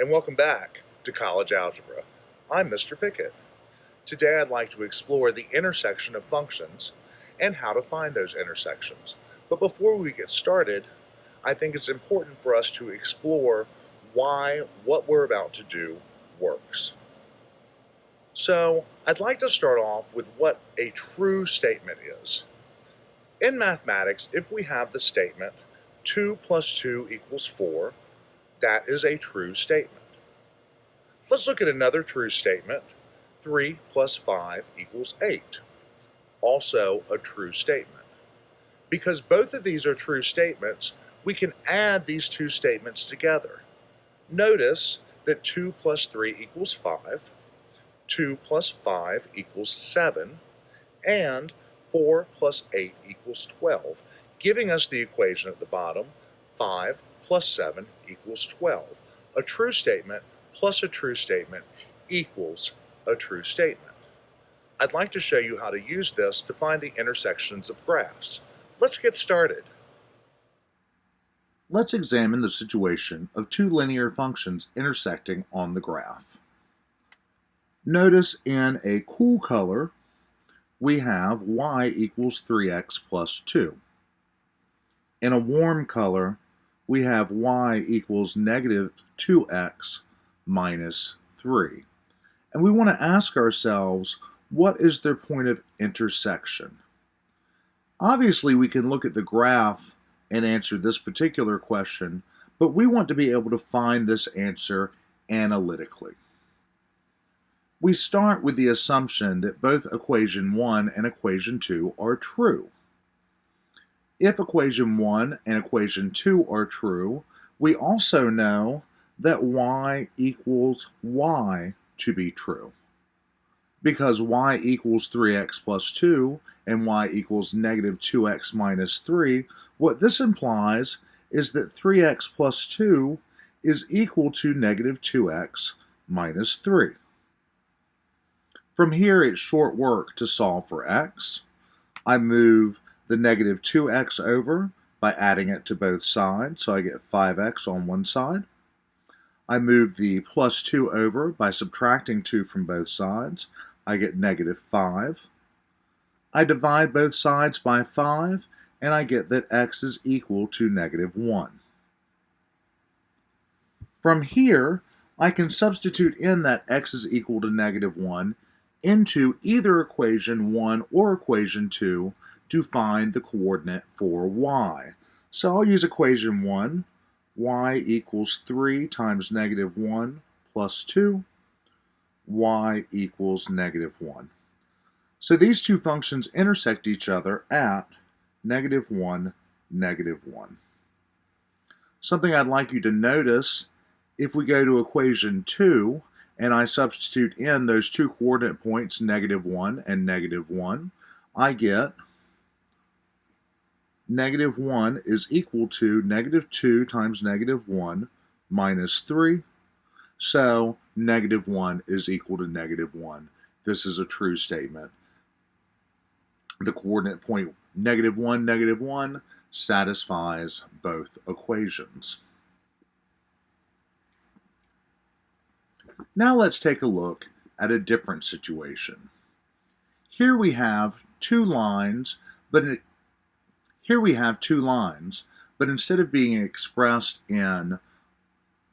and welcome back to College Algebra. I'm Mr. Pickett. Today I'd like to explore the intersection of functions and how to find those intersections. But before we get started, I think it's important for us to explore why what we're about to do works. So I'd like to start off with what a true statement is. In mathematics, if we have the statement 2 plus 2 equals 4, that is a true statement. Let's look at another true statement. 3 plus 5 equals 8. Also a true statement. Because both of these are true statements, we can add these two statements together. Notice that 2 plus 3 equals 5, 2 plus 5 equals 7, and 4 plus 8 equals 12, giving us the equation at the bottom, 5 plus 7 equals 12. A true statement plus a true statement equals a true statement. I'd like to show you how to use this to find the intersections of graphs. Let's get started. Let's examine the situation of two linear functions intersecting on the graph. Notice in a cool color, we have y equals 3x plus 2. In a warm color, we have y equals negative 2x minus 3. And we want to ask ourselves, what is their point of intersection? Obviously, we can look at the graph and answer this particular question, but we want to be able to find this answer analytically. We start with the assumption that both equation 1 and equation 2 are true. If equation 1 and equation 2 are true, we also know that y equals y to be true. Because y equals 3x plus 2 and y equals negative 2x minus 3, what this implies is that 3x plus 2 is equal to negative 2x minus 3. From here, it's short work to solve for x. I move the negative 2x over by adding it to both sides, so I get 5x on one side. I move the plus 2 over by subtracting 2 from both sides. I get negative 5. I divide both sides by 5, and I get that x is equal to negative 1. From here, I can substitute in that x is equal to negative 1 into either equation 1 or equation 2 to find the coordinate for y. So I'll use equation 1. Y equals 3 times negative 1 plus 2. Y equals negative 1. So these two functions intersect each other at negative 1, negative 1. Something I'd like you to notice, if we go to equation 2, and I substitute in those two coordinate points, negative 1 and negative 1, I get negative 1 is equal to negative 2 times negative 1 minus 3. So negative 1 is equal to negative 1. This is a true statement. The coordinate point negative 1 satisfies both equations. Now let's take a look at a different situation. Here we have two lines, but instead of being expressed in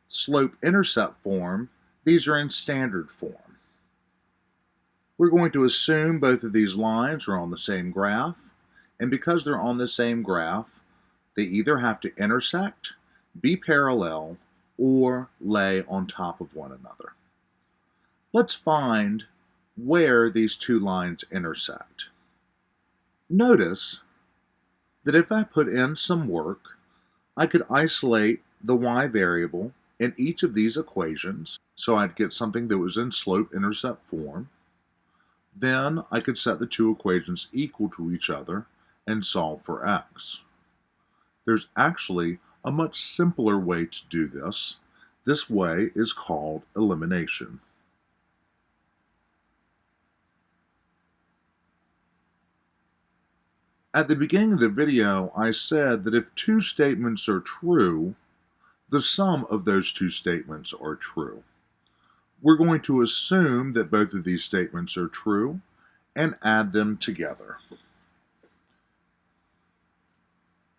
slope-intercept form, these are in standard form. We're going to assume both of these lines are on the same graph, and because they're on the same graph, they either have to intersect, be parallel, or lay on top of one another. Let's find where these two lines intersect. Notice that if I put in some work, I could isolate the y variable in each of these equations, so I'd get something that was in slope-intercept form. Then I could set the two equations equal to each other and solve for x. There's actually a much simpler way to do this. This way is called elimination. At the beginning of the video, I said that if two statements are true, The sum of those two statements are true. We're going to assume that both of these statements are true and add them together.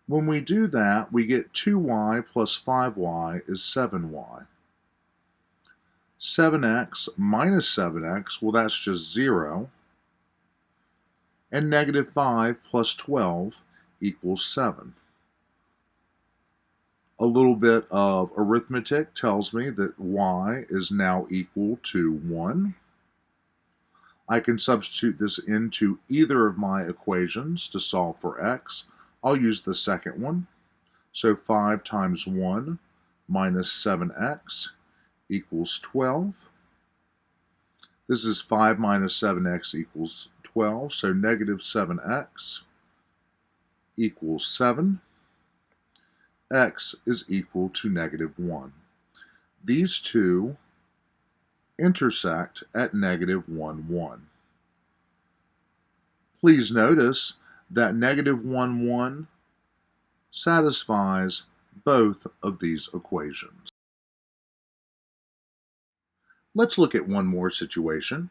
When we do that, we get 2y plus 5y is 7y. 7x minus 7x, well, that's just 0. And negative 5 plus 12 equals 7. A little bit of arithmetic tells me that y is now equal to 1. I can substitute this into either of my equations to solve for x. I'll use the second one. So 5 times 1 minus 7x equals 12. This is 5 minus 7x equals 12, so negative 7x equals 7. X is equal to negative 1. These two intersect at negative 1, 1. Please notice that negative 1, 1 satisfies both of these equations. Let's look at one more situation.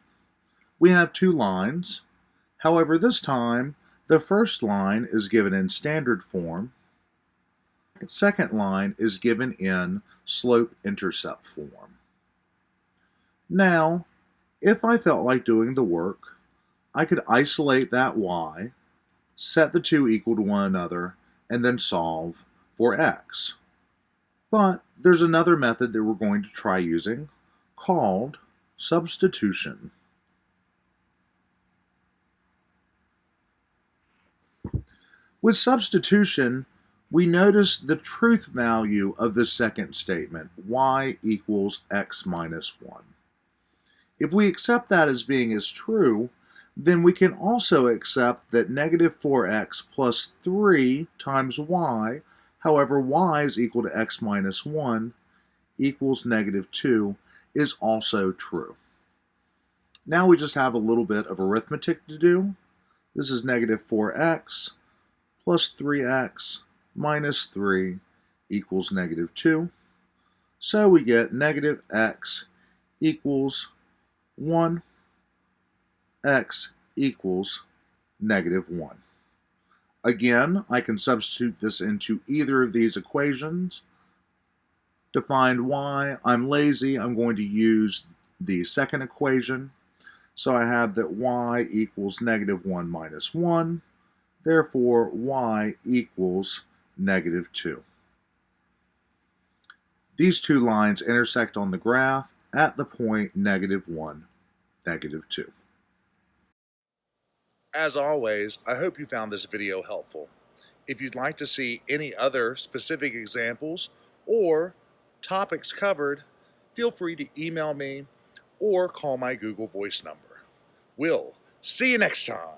We have two lines. However, this time, the first line is given in standard form. The second line is given in slope-intercept form. Now, if I felt like doing the work, I could isolate that y, set the two equal to one another, and then solve for x. But there's another method that we're going to try using called substitution. With substitution, we notice the truth value of the second statement, y equals x minus 1. If we accept that as being as true, then we can also accept that negative 4x plus 3 times y, however y is equal to x minus 1, equals negative 2, is also true. Now we just have a little bit of arithmetic to do. This is negative 4x plus 3x minus 3 equals negative 2. So we get negative x equals 1, x equals negative 1. Again, I can substitute this into either of these equations. To find y, I'm lazy. I'm going to use the second equation. So I have that y equals negative 1 minus 1. Therefore, y equals negative 2. These two lines intersect on the graph at the point negative 1, negative 2. As always, I hope you found this video helpful. If you'd like to see any other specific examples or topics covered, feel free to email me or call my Google Voice number. We'll see you next time.